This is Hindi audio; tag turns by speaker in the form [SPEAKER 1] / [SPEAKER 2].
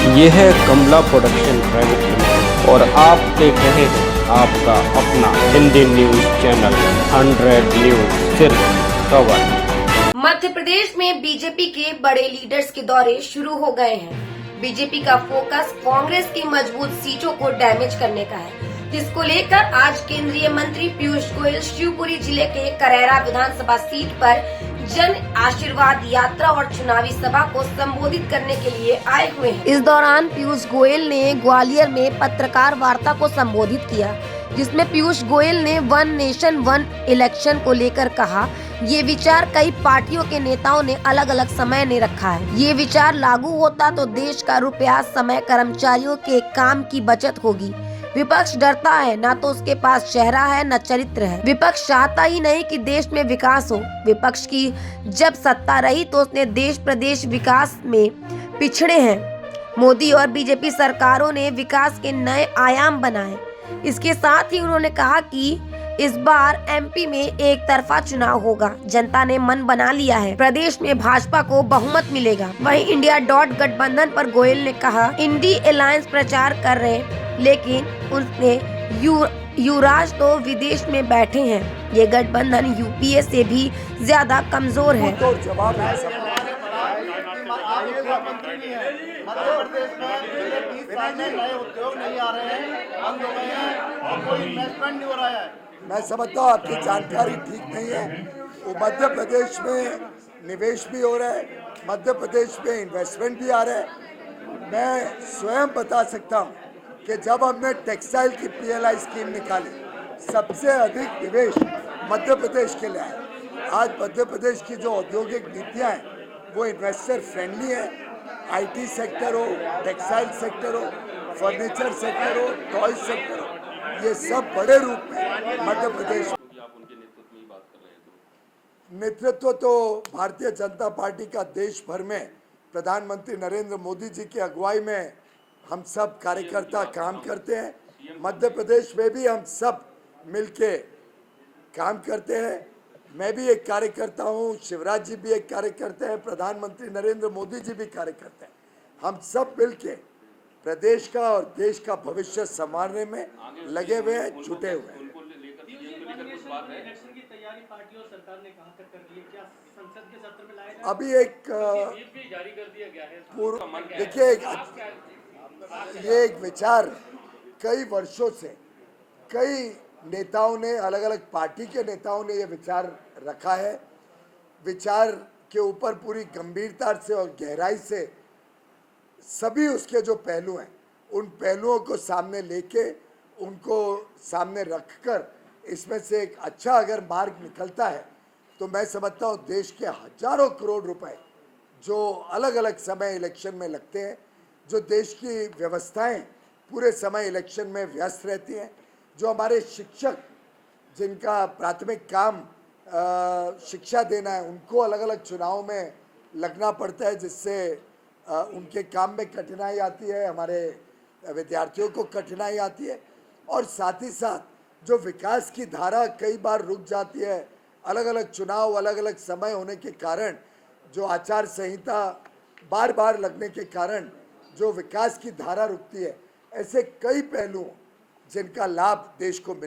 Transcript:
[SPEAKER 1] ये है कमला प्रोडक्शन प्राइवेट लिमिटेड और आप देख रहे हैं आपका अपना हिंदी न्यूज चैनल 100 न्यूज सिर्फ कवर।
[SPEAKER 2] मध्य प्रदेश में बीजेपी के बड़े लीडर्स के दौरे शुरू हो गए हैं। बीजेपी का फोकस कांग्रेस की मजबूत सीटों को डैमेज करने का है, जिसको लेकर आज केंद्रीय मंत्री पीयूष गोयल शिवपुरी जिले के करैरा विधानसभा सीट पर जन आशीर्वाद यात्रा और चुनावी सभा को संबोधित करने के लिए आए हुए हैं। इस दौरान पीयूष गोयल ने ग्वालियर में पत्रकार वार्ता को संबोधित किया, जिसमें पीयूष गोयल ने वन नेशन वन इलेक्शन को लेकर कहा, ये विचार कई पार्टियों के नेताओं ने अलग अलग समय ने रखा है। ये विचार लागू होता तो देश का रुपया, समय, कर्मचारियों के काम की बचत होगी। विपक्ष डरता है, ना तो उसके पास चेहरा है न चरित्र है। विपक्ष चाहता ही नहीं कि देश में विकास हो। विपक्ष की जब सत्ता रही तो उसने देश प्रदेश विकास में पिछड़े हैं। मोदी और बीजेपी सरकारों ने विकास के नए आयाम बनाए। इसके साथ ही उन्होंने कहा कि इस बार एमपी में एक तरफा चुनाव होगा। जनता ने मन बना लिया है, प्रदेश में भाजपा को बहुमत मिलेगा। वहीं इंडिया गठबंधन पर गोयल ने कहा, इंडी अलायंस प्रचार कर रहे, लेकिन उसने युवराज तो विदेश में बैठे हैं। ये गठबंधन यूपीए से भी ज्यादा कमजोर है।
[SPEAKER 3] तो जवाब मध्य प्रदेश में 20 साल में नए उद्योग नहीं आ रहे हैं, बंद हो गए हैं और कोई इन्वेस्टमेंट नहीं हो रहा है। मैं समझता हूँ आपकी जानकारी ठीक नहीं है। वो मध्य प्रदेश में निवेश भी हो रहा है, मध्य प्रदेश में इन्वेस्टमेंट भी आ रहा है। मैं स्वयं बता सकता हूँ कि जब हमने टेक्सटाइल की PLI स्कीम निकाली, सबसे अधिक निवेश मध्य प्रदेश के लिए आए। आज मध्य प्रदेश की जो औद्योगिक नीतियाँ हैं वो इन्वेस्टर फ्रेंडली है। IT सेक्टर हो, टेक्सटाइल सेक्टर हो, फर्नीचर सेक्टर हो, टॉय सेक्टर हो, ये सब बड़े रूप में मध्य प्रदेश। नेतृत्व तो भारतीय जनता पार्टी का देश भर में प्रधानमंत्री नरेंद्र मोदी जी की अगुवाई में हम सब कार्यकर्ता काम करते हैं। मध्य प्रदेश में भी हम सब मिलके काम करते हैं। मैं भी एक कार्यकर्ता हूँ, शिवराज जी भी एक कार्यकर्ता है, प्रधानमंत्री नरेंद्र मोदी जी भी कार्यकर्ता हैं। हम सब मिलके प्रदेश का और देश का भविष्य संवारने में लगे हुए हैं, जुटे हुए हैं। अभी एक देखिए, ये एक विचार कई वर्षों से कई नेताओं ने, अलग अलग पार्टी के नेताओं ने ये विचार रखा है। विचार के ऊपर पूरी गंभीरता से और गहराई से सभी उसके जो पहलू हैं, उन पहलुओं को सामने लेके, उनको सामने रखकर इसमें से एक अच्छा अगर मार्ग निकलता है तो मैं समझता हूँ देश के हजारों करोड़ रुपए जो अलग अलग समय इलेक्शन में लगते हैं, जो देश की व्यवस्थाएं पूरे समय इलेक्शन में व्यस्त रहती हैं, जो हमारे शिक्षक जिनका प्राथमिक काम शिक्षा देना है, उनको अलग अलग चुनाव में लगना पड़ता है, जिससे उनके काम में कठिनाई आती है, हमारे विद्यार्थियों को कठिनाई आती है। और साथ ही साथ जो विकास की धारा कई बार रुक जाती है, अलग अलग चुनाव अलग अलग समय होने के कारण, जो आचार संहिता बार बार लगने के कारण जो विकास की धारा रुकती है, ऐसे कई पहलू जिनका लाभ देश को